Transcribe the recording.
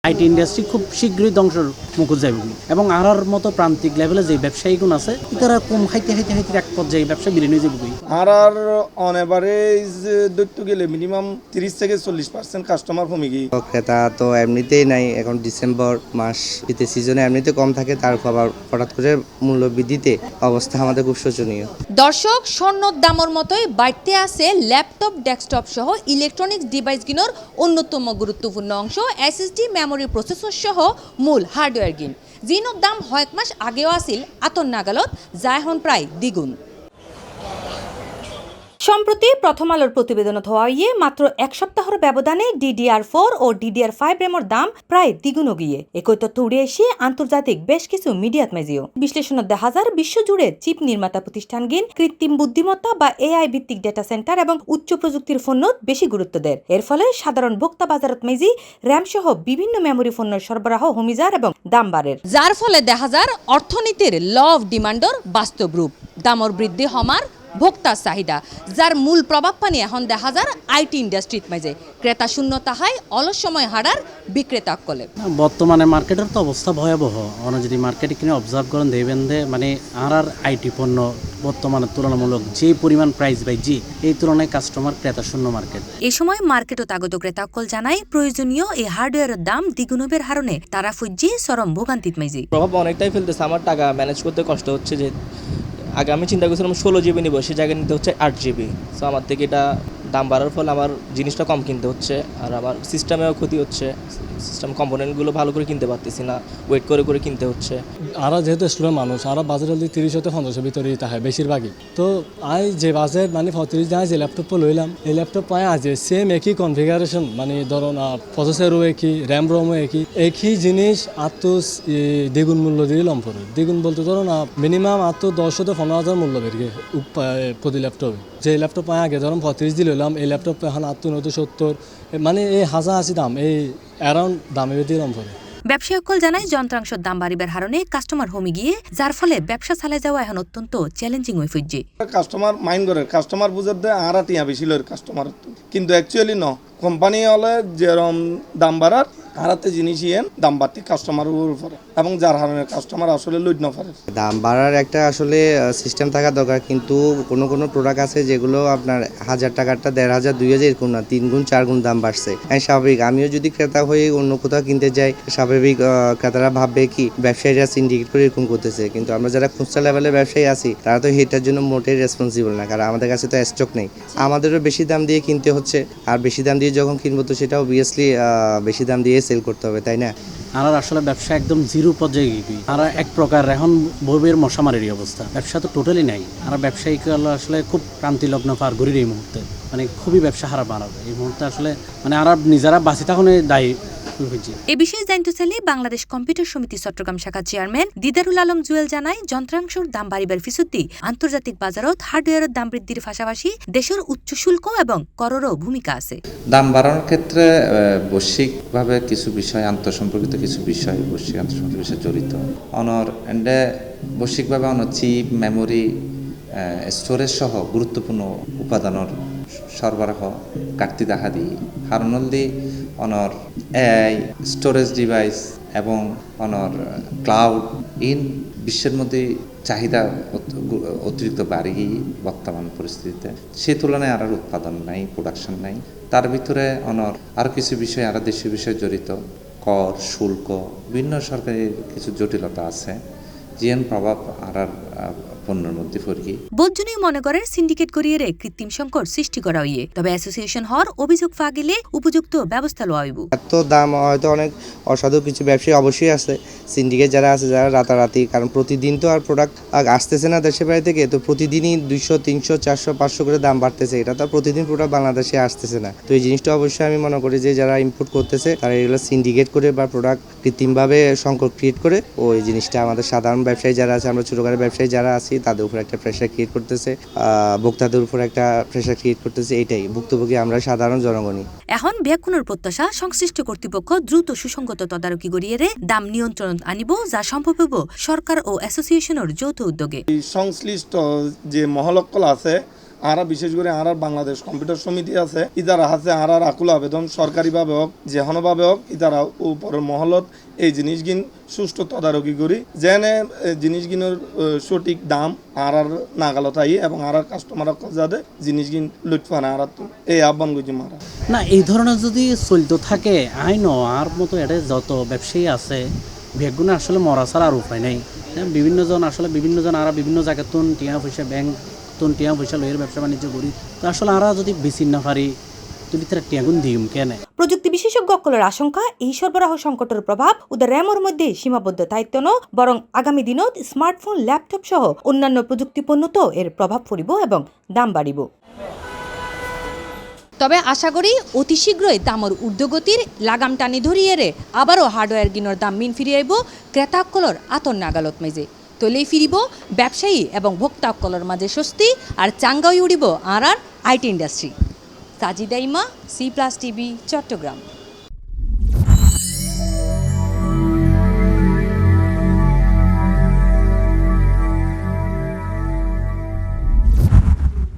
IT industry খুব শীঘ্রই ধ্বংসের মুখে যাবে এবং আরার মতো প্রান্তিক লেভেলে যে ব্যবসায়ীগুণ আছে তারা কম হাইতে এক পর্যায়ে ব্যবসা বিলীন হয়ে যাবে। আর অন এভারেজ ধরতে গেলে মিনিমাম 30 থেকে 40% কাস্টমার কমে গিয়ে ক্রেতা তো এমনিতেই নাই। এখন ডিসেম্বর মাস শীতের সিজনে এমনিতে কম থাকে, তারপর আবার হঠাৎ করে মূল্য বৃদ্ধিতে অবস্থা আমাদের খুব শোচনীয়। দর্শক, স্বর্ণর দামর মতোই বাড়তে আছে ল্যাপটপ, ডেস্কটপ সহ ইলেকট্রনিক্স ডিভাইসগুলোর অন্যতম গুরুত্বপূর্ণ অংশ এসএসডি মেমোরি প্রসেসর সহ মূল হার্ডওয়্যার গিন, যিনোর দাম কয়েক মাস আগেও আছিল আতর নাগালত, যা এখন প্রায় দ্বিগুণ। সম্প্রতি প্রথম আলোর প্রতিবেদনত হওয়া মাত্র এক সপ্তাহের ব্যবধানে DDR4 ও DDR5 রেমর দাম প্রায় দ্বিগুণ গিয়ে একই তথ্য উড়ে এসে আন্তর্জাতিক বেশ কিছু মিডিয়াত মেজিও বিশ্লেষণত দেখা যায় বিশ্বজুড়ে চিপ নির্মাতা প্রতিষ্ঠান গিন কৃত্রিম বুদ্ধিমত্তা বা AI ভিত্তিক ডেটা সেন্টার এবং উচ্চ প্রযুক্তির ফোনত বেশি গুরুত্ব দেয়। এর ফলে সাধারণ ভোক্তা বাজারত মেজি র্যাম সহ বিভিন্ন মেমোরি ফোনের সরবরাহ হমিজার এবং দাম বাড়ের, যার ফলে দেখা যায় অর্থনীতির ল অফ ডিমান্ডর বাস্তব রূপ দামর বৃদ্ধি হমার ভোক্তার চাহিদা, যার মূল প্রভাব পানি এখন দেখা যায় আইটি ইন্ডাস্ট্রিত মাঝে ক্রেতা শূন্য তাহাই অলস সময় হারার বিক্রেতা কলে। বর্তমানে মার্কেটের তো অবস্থা ভয়াবহ। অন্য যদি মার্কেটে কিনে অবজার্ভ করেন দেখবেন যে মানে আর আইটি পণ্য বর্তমানে তুলনামূলক যে পরিমাণ প্রাইস বাইজি এই তুলনায় কাস্টমার ক্রেতা শূন্য মার্কেট। এই সময় মার্কেটত আগত ক্রেতা কল জানাই প্রয়োজনীয় এই হার্ডওয়্যারের দাম দ্বিগুণের হারণে তারা ফুজি চরম ভোগান্তিত মাইজি। প্রভাব অনেকটাই ফেলতেছে। আমার টাকা ম্যানেজ করতে কষ্ট হচ্ছে। যে আগে আমি চিন্তা করছিলাম 16 GB নিব, সে জায়গায় নিতে হচ্ছে 8 GB। সো আমার থেকে এটা দাম বাড়ার ফলে আমার জিনিসটা কম কিনতে হচ্ছে, আর আমার সিস্টেমেও ক্ষতি হচ্ছে। সিস্টেম কম্পোনেন্টগুলো ভালো করে কিনতে পারতেছি না, ওয়েট করে করে কিনতে হচ্ছে। আর যেহেতু স্টুডেন্ট মানুষ, আর বাজারে 30 থেকে 15 ভিতরেই তাহে বেশিরভাগই। তো আই যে বাজেট মানে 35 যায় যে ল্যাপটপ লইলাম, এই ল্যাপটপ পায় আজ সেম একই কনফিগারেশন, মানে ধরুন প্রসেসরও একই, র্যাম রমও একই জিনিস দ্বিগুণ মূল্য দিয়ে লম পড়ে। দ্বিগুণ বলতে ধরুন মিনিমাম 10 থেকে 15,000 মূল্য বেরিয়ে প্রতি ল্যাপটপে। যে ল্যাপটপ পায় আগে ধরুন 35 দিয়ে লইলাম, এই ল্যাপটপ এখন 70, মানে এই 1080 দাম, এই অ্যারাউন্ড দামে বেরিয়ে লম পড়ে। ব্যবসায়কল জানায় যন্ত্রাংশের দাম বাড়িবার হারণে কাস্টমার হোমি গিয়ে, যার ফলে ব্যবসা চালাই যাওয়া এখন অত্যন্ত চ্যালেঞ্জিং হয়ে ফুটছে। কাস্টমার মাইন্ড করে কাস্টমার বুঝার দেয় আর টিয়া বেশি লয় কাস্টমার, কিন্তু অ্যাকচুয়ালি ন কোম্পানি হলে যেরকম দাম বাড়ার হারাতে জিনিস দাম বাড়তি কাস্টমারের উপরে, এবং যার হারণে কাস্টমার আসলে লুট না পারে। দাম বাড়ার একটা আসলে সিস্টেম থাকা দরকার, কিন্তু কোনো প্রোডাক্ট আছে যেগুলো আপনার 1000 টাকারটা 1500 2000 এরকম না, 3 গুণ 4 গুণ দাম বাড়ছে। স্বাভাবিক আমিও যদি ক্রেতা হয়ে অন্য কোথাও কিনতে যাই, স্বাভাবিক ক্রেতারা ভাববে কি ব্যবসায়ীরা সিন্ডিকেট করে এরকম করতেছে, কিন্তু আমরা যারা খুচরা লেভেলের ব্যবসায়ী আছি তারা তো এটার জন্য মোটেই রেসপন্সিবল না, কারণ আমাদের কাছে তো স্টক নেই। আমাদেরও বেশি দাম দিয়ে কিনতে হচ্ছে, আর বেশি দাম দিয়ে যখন কিনবো তো সেটা অবভিয়াসলি বেশি দাম দিয়ে সেল করতে হবে, তাই না? আর আসলে ব্যবসা একদম জিরো পর্যায়ে গিয়ে আর এক প্রকার এখন বইয়ের মশামারির অবস্থা, ব্যবসা তো টোটালি নাই। আর ব্যবসায়িক আসলে খুব ক্রান্তি লগ্ন পার ঘুরির এই মুহূর্তে, মানে খুবই ব্যবসা হারা বাড়াবে এই মুহূর্তে আসলে, মানে আর নিজেরা বাঁচি তখন দায়ী। এ বিষয়ে জানতে চাইলে বাংলাদেশ কম্পিউটার সমিতি চট্টগ্রাম শাখার চেয়ারম্যান দিদারুল আলম জুয়েল জানায় যন্ত্রাংশের দাম বাড়িবার পিছুতি আন্তর্জাতিক বাজারত হার্ডওয়্যারের দাম বৃদ্ধির পাশাপাশি দেশের উচ্চ শুল্ক এবং কররও ভূমিকা আছে। দাম বাড়ানোর ক্ষেত্রে বৈশ্বিকভাবে কিছু বিষয়, আন্তঃসম্পর্কিত কিছু বিষয়, বৈশ্বিক আন্তঃসম্পর্কিত বিষয় জড়িত অনর এন্ডে বৈশ্বিকভাবে চিপ, মেমোরি, স্টোরেজ সহ গুরুত্বপূর্ণ উপাদানের সরবরাহ ঘাটতি দেখা দিই হারণল দি অনর AI স্টোরেজ ডিভাইস এবং অনর ক্লাউড ইন বিশ্বের মধ্যে চাহিদা অতিরিক্ত বাড়ি বর্তমান পরিস্থিতিতে। সে তুলনায় আর উৎপাদন নাই, প্রোডাকশন নাই। তার ভিতরে অনর আরও কিছু বিষয়, আরও দেশীয় বিষয় জড়িত, কর, শুল্ক, বিভিন্ন সরকারি কিছু জটিলতা আছে, জিএন প্রভাব আর পণ্যের মধ্যে ফরকি। বোধজনীয় মনে করেন সিন্ডিকেট করিয়ে কৃত্রিম সংকট সৃষ্টি করা হইয়ে, তবে অ্যাসোসিয়েশন হওয়ার অভিযোগ পা গেলে উপযুক্ত ব্যবস্থা লওয়া হইব। এত দাম হয়তো অনেক অসাধু কিছু ব্যবসায়ী অবশ্যই আছে, সিন্ডিকেট যারা আছে যারা রাতারাতি, কারণ প্রতিদিন তো আর প্রোডাক্ট আসতেছে না দেশের বাইরে থেকে, তো প্রতিদিনই 200 300 400 500 করে দাম বাড়তেছে, এটা তো প্রতিদিন প্রোডাক্ট বাংলাদেশে আসতেছে না। তো এই জিনিসটা অবশ্যই আমি মনে করি যে যারা ইম্পোর্ট করতেছে তারা এগুলো সিন্ডিকেট করে বা প্রোডাক্ট কৃত্রিমভাবে সংকট ক্রিয়েট করে ওই জিনিসটা আমাদের সাধারণ ব্যবসায়ী যারা আছে, আমরা ছোটখাটো ব্যবসায়ী যারা আছি তাদের উপর একটা প্রেশার ক্রিয়েট করতেছে, ভোক্তাদের উপর একটা প্রেশার ক্রিয়েট করতেছে। এইটাই ভুক্তভোগী আমরা সাধারণ জনগণই। এখন ব্যাকুণের প্রত্যাশা সংশ্লিষ্ট কর্তৃপক্ষ দ্রুত সুসংগত তদারকি করিয়ে দাম নিয়ন্ত্রণ আনিব, যা সম্ভব হব সরকার ও অ্যাসোসিয়েশনের যৌথ উদ্যোগে। সংশ্লিষ্ট যে মহলকল আছে আরা বিশেষ করে আর বাংলাদেশ কম্পিউটার সমিতি আছে ইতারা আছে আর আকুল আবেদন সরকারিভাবে হোক যেহনভাবে হোক ইতারা উপরের মহলত এই জিনিসগিন সুষ্ঠু তদারকি করি যেনে জিনিসগিনের সঠিক দাম আর নাগালতাই এবং আর কাস্টমার যাতে জিনিসগিন লুটফানা আর এই আহ্বান করছি মারা না এই ধরনের যদি চলতে থাকে আইন আর মতো এটা যত ব্যবসায়ী আছে ব্যাগগুলো আসলে মরা ছাড়া আর উপায় নেই। বিভিন্নজন আর বিভিন্ন জায়গায় তুন টিয়া পয়সা ব্যাংক তুন টিয়া পয়সা লইয়ের ব্যবসা বাণিজ্য করি তো আসলে আর যদি বেশি না পারি তুলি তারা টিয়াগুন দিম কেন। প্রযুক্তি বিশেষজ্ঞসকলের আশঙ্কা এই সরবরাহ সংকটের প্রভাব উদা র্যামর মধ্যে সীমাবদ্ধ দায়িত্ব ন বরং আগামী দিনত স্মার্টফোন ল্যাপটপ সহ অন্যান্য প্রযুক্তি পণ্যতো এর প্রভাব পড়িব এবং দাম বাড়িব। তবে আশা করি অতি শীঘ্রই দামর ঊর্ধ্বগতির লাগাম টানি ধরিয়ে রে আবারও হার্ডওয়্যার গিনর দাম মিন ফিরিয়ে আইব ক্রেতাসকলের আতর নাগালত মেজে তলেই ফিরিব ব্যবসায়ী এবং ভোক্তাসকলের মাঝে স্বস্তি আর চাঙ্গাই উড়িব আর আইটি ইন্ডাস্ট্রি। সাজিদা ইমা, C+ টিভি, চট্টগ্রাম।